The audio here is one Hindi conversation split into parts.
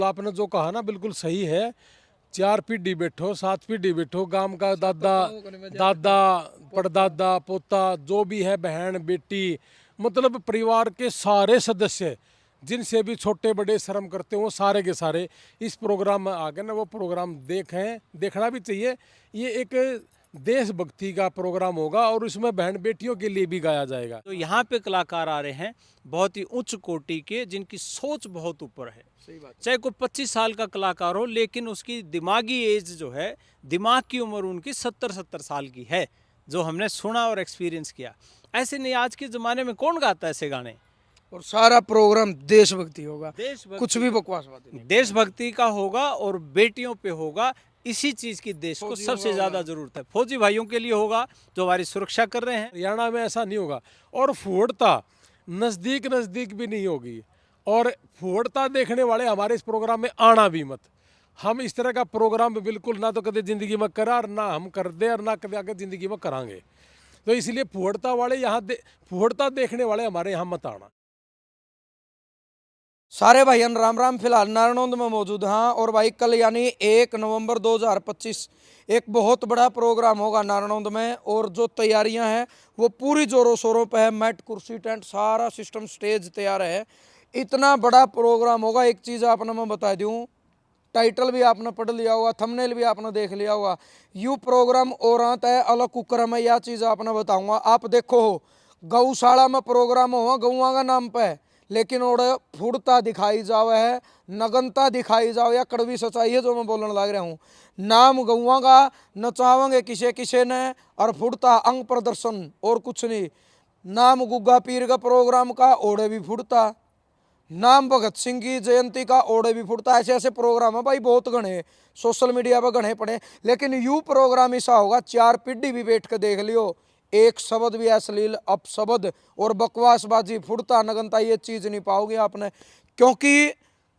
तो आपने जो कहा ना बिल्कुल सही है। 4 पीढ़ी बैठो, 7 पीढ़ी बैठो, गांव का दादा दादा परदादा पोता जो भी है, बहन बेटी, मतलब परिवार के सारे सदस्य जिनसे भी छोटे बड़े शर्म करते हो वो सारे के सारे इस प्रोग्राम में आ गए ना। वो प्रोग्राम देखें, देखना भी चाहिए। ये एक देशभक्ति का प्रोग्राम होगा और इसमें बहन बेटियों के लिए भी गाया जाएगा। तो यहाँ पे कलाकार आ रहे हैं बहुत ही उच्च कोटि के, जिनकी सोच बहुत ऊपर है। सही बात। चाहे कोई 25 साल का कलाकार हो, लेकिन उसकी दिमागी एज जो है, दिमाग की उम्र उनकी 70-70 साल की है, जो हमने सुना और एक्सपीरियंस किया। ऐसे नहीं, आज के ज़माने में कौन गाता है ऐसे गाने? और सारा प्रोग्राम देशभक्ति होगा, कुछ भी बकवासवादी नहीं। देशभक्ति का होगा और बेटियों पे होगा। इसी चीज की देश को सबसे ज्यादा जरूरत है। फौजी भाइयों के लिए होगा जो हमारी सुरक्षा कर रहे हैं। हरियाणा में ऐसा नहीं होगा। और फुहड़ता नज़दीक नज़दीक भी नहीं होगी। और फुहड़ता देखने वाले हमारे इस प्रोग्राम में आना भी मत। हम इस तरह का प्रोग्राम बिल्कुल ना तो कभी ज़िंदगी में करा और ना हम कर दे और ना कभी आगे ज़िंदगी में करांगे। तो इसलिए फुहड़ता वाले यहाँ फुहड़ता देखने वाले हमारे यहाँ मत आना। सारे भाईयान राम राम। फिलहाल नारायणोंद में मौजूद हाँ। और भाई कल यानी 1 नवंबर 2025 एक बहुत बड़ा प्रोग्राम होगा नारायणोंद में, और जो तैयारियां हैं वो पूरी जोरों शोरों पे है। मैट कुर्सी टेंट सारा सिस्टम स्टेज तैयार है। इतना बड़ा प्रोग्राम होगा। एक चीज़ आपने मैं बता दूँ, टाइटल भी आपने पढ़ लिया होगा, थंबनेल भी आपने देख लिया होगा। यू प्रोग्राम और आता है अलग कुकर में, यह चीज़ आपने बताऊंगा। आप देखो हो गौशाला में प्रोग्राम हुआ गौवा का नाम पे, लेकिन और फुड़ता दिखाई जावे है, नगनता दिखाई जावे, या कड़वी सच्चाई है जो मैं बोलने लग रहा हूँ। नाम गौवा का नचावेंगे किसे किसे ने, और फुड़ता अंग प्रदर्शन और कुछ नहीं। नाम गुग्गा पीर का प्रोग्राम का ओढ़े भी फुड़ता, नाम भगत सिंह की जयंती का ओढ़े भी फुड़ता। ऐसे ऐसे प्रोग्राम है भाई, बहुत घने सोशल मीडिया पर घने पड़े। लेकिन यू प्रोग्राम ऐसा होगा 4 पीढ़ी भी बैठ के देख लियो, एक शब्द भी अश्लील अपशब्द और बकवासबाजी फुड़ता नगनता ये चीज़ नहीं पाओगे आपने। क्योंकि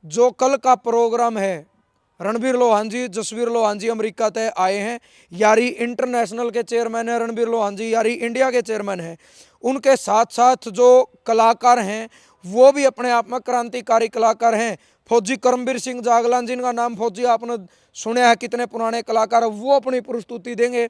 जो कल का प्रोग्राम है, रणबीर लोहान जी जसवीर लोहान जी अमेरिका तय आए हैं। यारी इंटरनेशनल के चेयरमैन है रणबीर लोहान जी, यारी इंडिया के चेयरमैन हैं। उनके साथ साथ जो कलाकार हैं वो भी अपने आप में क्रांतिकारी कलाकार हैं। फौजी करमबीर सिंह जागलान, जिनका नाम फौजी आपने सुना है, कितने पुराने कलाकार, वो अपनी प्रस्तुति देंगे।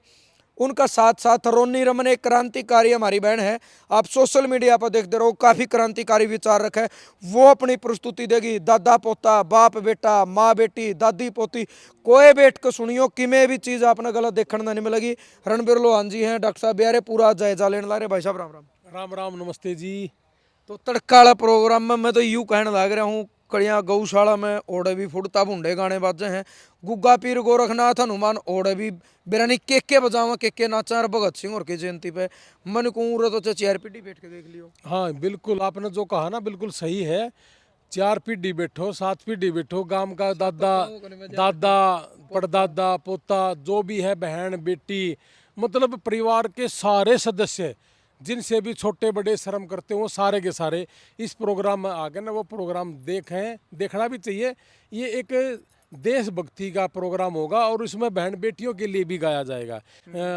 उनका साथ साथ रोनी रमन एक क्रांतिकारी हमारी बहन है, आप सोशल मीडिया पर देखते रहो, काफ़ी क्रांतिकारी विचार रखे, वो अपनी प्रस्तुति देगी। दादा पोता, बाप बेटा, माँ बेटी, दादी पोती, कोई बैठ के सुनियो, किमें भी चीज़ आपने गलत देखने नहीं मिलेगी। रणबीर लोहान जी हैं, डॉक्टर साहब यारे पूरा जायजा लेने ला रहे। भाई साहब राम राम। राम राम, नमस्ते जी। तो तड़का वाला प्रोग्राम में मैं तो यूँ कहने लग रहा हूँ, कड़िया गौशाला में ओढ़े भी फुड़ता भुंडे गाने बाजे हैं। गुग्गा पीर गोरखनाथ हनुमान ओढ़े भी बिरानी के बजावा के नाचा। और भगत सिंह और की जयंती पे मन को तो 4 पीढ़ी बैठ के देख लियो। हाँ बिल्कुल, आपने जो कहा ना बिल्कुल सही है। 4 पीढ़ी बैठो, 7 पीढ़ी बैठो, गांव का दादा दादा परदादा पोता जो भी है, बहन बेटी, मतलब परिवार के सारे सदस्य जिनसे भी छोटे बड़े शर्म करते हो वो सारे के सारे इस प्रोग्राम में आ गए ना। वो प्रोग्राम देखें, देखना भी चाहिए। ये एक देशभक्ति का प्रोग्राम होगा और इसमें बहन बेटियों के लिए भी गाया जाएगा।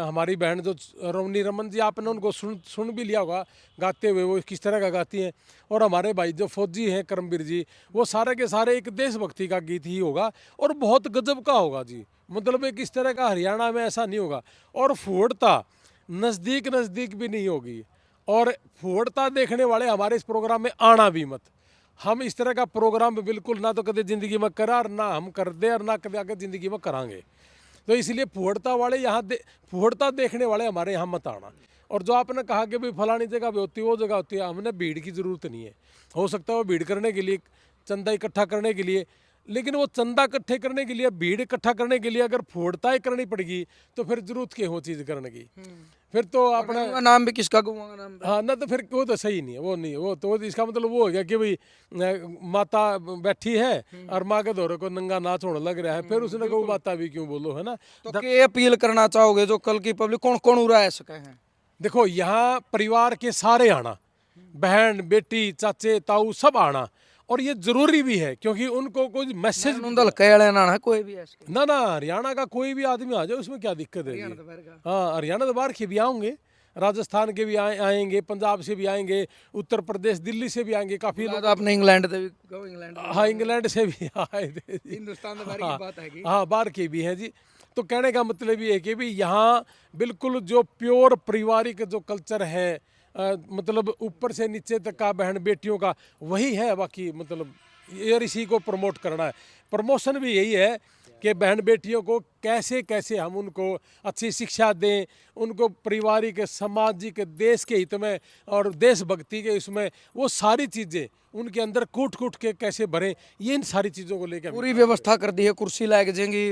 हमारी बहन जो रोनी रमन जी, आपने उनको सुन भी लिया होगा गाते हुए, वो किस तरह का गाती हैं। और हमारे भाई जो फौजी हैं करमबीर जी, वो सारे के सारे एक देशभक्ति का गीत ही होगा और बहुत गजब का होगा जी। मतलब एक इस तरह का हरियाणा में ऐसा नहीं होगा। और फुहड़ता नज़दीक नज़दीक भी नहीं होगी। और फुहड़ता देखने वाले हमारे इस प्रोग्राम में आना भी मत। हम इस तरह का प्रोग्राम बिल्कुल ना तो कभी ज़िंदगी में करा और ना हम कर दे और ना कभी आगे ज़िंदगी में करांगे। तो इसलिए फुहड़ता वाले यहाँ फुहड़ता देखने वाले हमारे यहाँ मत आना। और जो आपने कहा कि भाई फलानी जगह भी होती है, वो जगह होती है, हमने भीड़ की ज़रूरत नहीं है। हो सकता है वो भीड़ करने के लिए, चंदा इकट्ठा करने के लिए, लेकिन वो चंदा इकट्ठे करने के लिए, भीड़ इकट्ठा करने के लिए अगर फुहड़ताएँ करनी पड़ेगी तो फिर जरूरत क्या हो चीज़ करने की। फिर तो अपना नाम भी किसका गौवा का नाम। हाँ ना, तो फिर वो तो सही नहीं है, वो नहीं है। वो तो इसका मतलब वो हो गया कि भाई माता बैठी है और माँ के दौरे को नंगा नाच होने लग रहा है, फिर उसने गौ माता भी क्यों बोलो, है ना। तो क्या अपील करना चाहोगे जो कल की पब्लिक कौन कौन उड़ा है सके हैं? देखो यहाँ परिवार के सारे आना, बहन बेटी चाचे ताऊ सब आना, और ये जरूरी भी है क्योंकि उनको कोई मैसेज ना कोई भी ऐसे ना हरियाणा का कोई भी आदमी आ जाए, उसमें क्या दिक्कत है जी। हाँ हरियाणा तो बाहर के भी आऊँगे, राजस्थान के भी आएंगे, पंजाब से भी आएंगे, उत्तर प्रदेश दिल्ली से भी आएंगे काफ़ी लोग। आपने इंग्लैंड से भी गो इंग्लैंड हाँ, इंग्लैंड से भी आए थे जी। हिंदुस्तान में हाँ, की बात है हाँ, बाहर के भी हैं जी। तो कहने का मतलब ये है कि भी यहाँ बिल्कुल जो प्योर पारिवारिक जो कल्चर है, मतलब ऊपर से नीचे तक का बहन बेटियों का वही है। बाकी मतलब ये इसी को प्रमोट करना है। प्रमोशन भी यही है कि बहन बेटियों को कैसे कैसे हम उनको अच्छी शिक्षा दें, उनको पारिवारिक, सामाजिक, देश के हित में और देशभक्ति के इसमें वो सारी चीज़ें उनके अंदर कूट कूट के कैसे भरें, ये इन सारी चीज़ों को लेकर पूरी व्यवस्था कर दी है, कुर्सी लग जाएंगी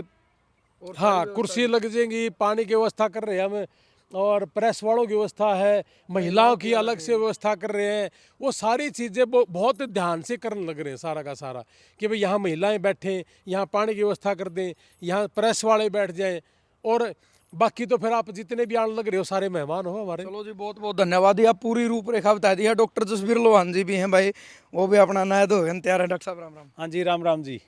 और हाँ, कुर्सी लग जाएंगी, पानी की व्यवस्था कर रहे हैं हम, और प्रेस वालों की व्यवस्था है, महिलाओं की अलग से व्यवस्था कर रहे हैं। वो सारी चीज़ें बहुत ध्यान से करने लग रहे हैं सारा का सारा, कि भाई यहाँ महिलाएं बैठें, यहाँ पानी की व्यवस्था कर दें, यहाँ प्रेस वाले बैठ जाएं, और बाकी तो फिर आप जितने भी आने लग रहे हो सारे मेहमान हो हमारे। चलो जी, बहुत बहुत धन्यवाद। ये आप पूरी रूपरेखा बता दी है। डॉक्टर जसवीर लोहान जी भी हैं भाई, वो भी अपना नया दो तैयार है। डॉक्टर साहब राम राम। हाँ जी, राम राम जी।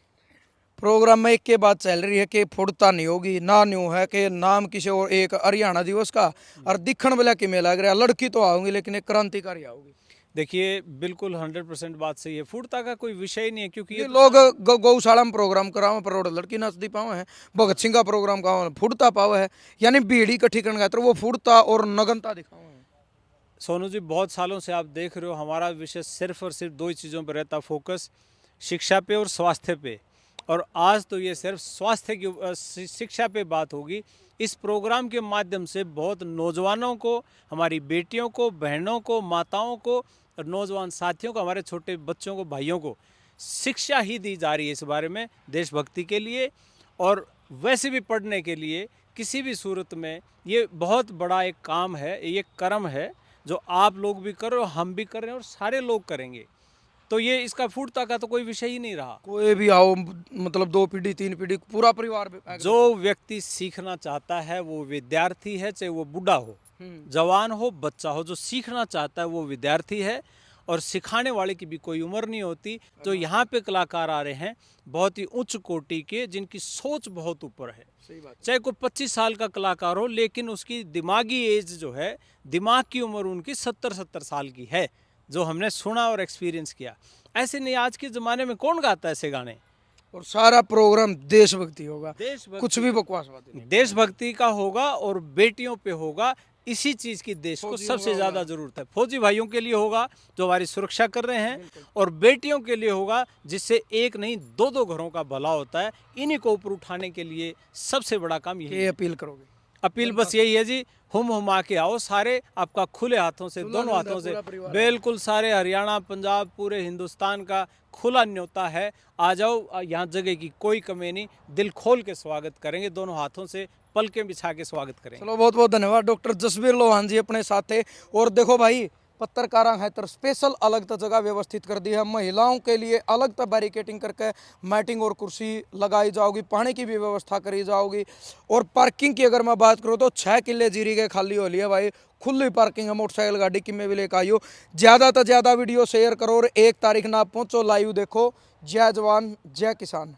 प्रोग्राम में एक के बाद चल रही है कि फुड़ता नहीं होगी ना, न्यू है कि नाम किसी और एक हरियाणा दिवस का और दिखण वाला कि मेला लग रहा है। लड़की तो आओगी लेकिन एक क्रांतिकारी आओगी। देखिए, बिल्कुल 100% बात सही है। फूटता का कोई विषय ही नहीं है, क्योंकि ये लोग गौशाला में प्रोग्राम करावे पर रोड लड़की नचती पावे है, भगत सिंह का प्रोग्राम का फुड़ता पावे है, यानी भीड़ इकट्ठी करने का तो वो फुड़ता और नगनता दिखावे है। सोनू जी, बहुत सालों से आप देख रहे हो हमारा विषय सिर्फ और सिर्फ दो ही चीज़ों पर रहता, फोकस शिक्षा पे और स्वास्थ्य पे। और आज तो ये सिर्फ स्वास्थ्य की शिक्षा पे बात होगी। इस प्रोग्राम के माध्यम से बहुत नौजवानों को, हमारी बेटियों को, बहनों को, माताओं को और नौजवान साथियों को, हमारे छोटे बच्चों को, भाइयों को शिक्षा ही दी जा रही है इस बारे में, देशभक्ति के लिए और वैसे भी पढ़ने के लिए। किसी भी सूरत में ये बहुत बड़ा एक काम है, ये कर्म है जो आप लोग भी कर रहे हो, हम भी कर रहे हैं और सारे लोग करेंगे। तो ये इसका फूटता का तो कोई विषय ही नहीं रहा। कोई भी आओ, मतलब 2 पीढ़ी 3 पीढ़ी पूरा परिवार जो व्यक्ति सीखना चाहता है वो विद्यार्थी है, चाहे वो बूढ़ा हो, जवान हो, बच्चा हो, जो सीखना चाहता है वो विद्यार्थी है। और सिखाने वाले की भी कोई उम्र नहीं होती। जो यहाँ पे कलाकार आ रहे हैं बहुत ही उच्च कोटि के, जिनकी सोच बहुत ऊपर है। सही बात। चाहे कोई 25 साल का कलाकार हो, लेकिन उसकी दिमागी एज जो है, दिमाग की उम्र उनकी 70-70 साल की है, जो हमने सुना और एक्सपीरियंस किया। ऐसे नहीं, आज के ज़माने में कौन गाता है ऐसे गाने। और सारा प्रोग्राम देशभक्ति होगा, देशभक्ति, कुछ भी बकवासवादी नहीं। देशभक्ति का होगा और बेटियों पे होगा। इसी चीज़ की देश को सबसे ज़्यादा ज़रूरत है। फौजी भाइयों के लिए होगा जो हमारी सुरक्षा कर रहे हैं, और बेटियों के लिए होगा जिससे एक नहीं 2-2 घरों का भला होता है। इन्हीं को ऊपर उठाने के लिए सबसे बड़ा काम यही ये है। अपील करोगे? अपील बस यही है जी, हुम आके आओ सारे, आपका खुले हाथों से, दोनों हाथों से, बिल्कुल सारे हरियाणा, पंजाब, पूरे हिंदुस्तान का खुला न्योता है। आ जाओ, यहाँ जगह की कोई कमी नहीं, दिल खोल के स्वागत करेंगे, दोनों हाथों से पलकें बिछा के स्वागत करेंगे। चलो, बहुत बहुत धन्यवाद। डॉक्टर जसवीर लोहान जी अपने साथ थे। और देखो भाई, पत्रकारा खातर स्पेशल अलग तो जगह व्यवस्थित कर दी है, महिलाओं के लिए अलग तो बैरिकेटिंग करके मैटिंग और कुर्सी लगाई जाओगी, पानी की भी व्यवस्था करी जाओगी। और पार्किंग की अगर मैं बात करूँ तो 6 किले जीरी के खाली हो लिया भाई, खुली पार्किंग है, मोटरसाइकिल गाड़ी की में भी लेकर आइयो। ज़्यादा तो ज़्यादा वीडियो शेयर करो और 1 तारीख ना पहुँचो, लाइव देखो। जय जवान जय किसान।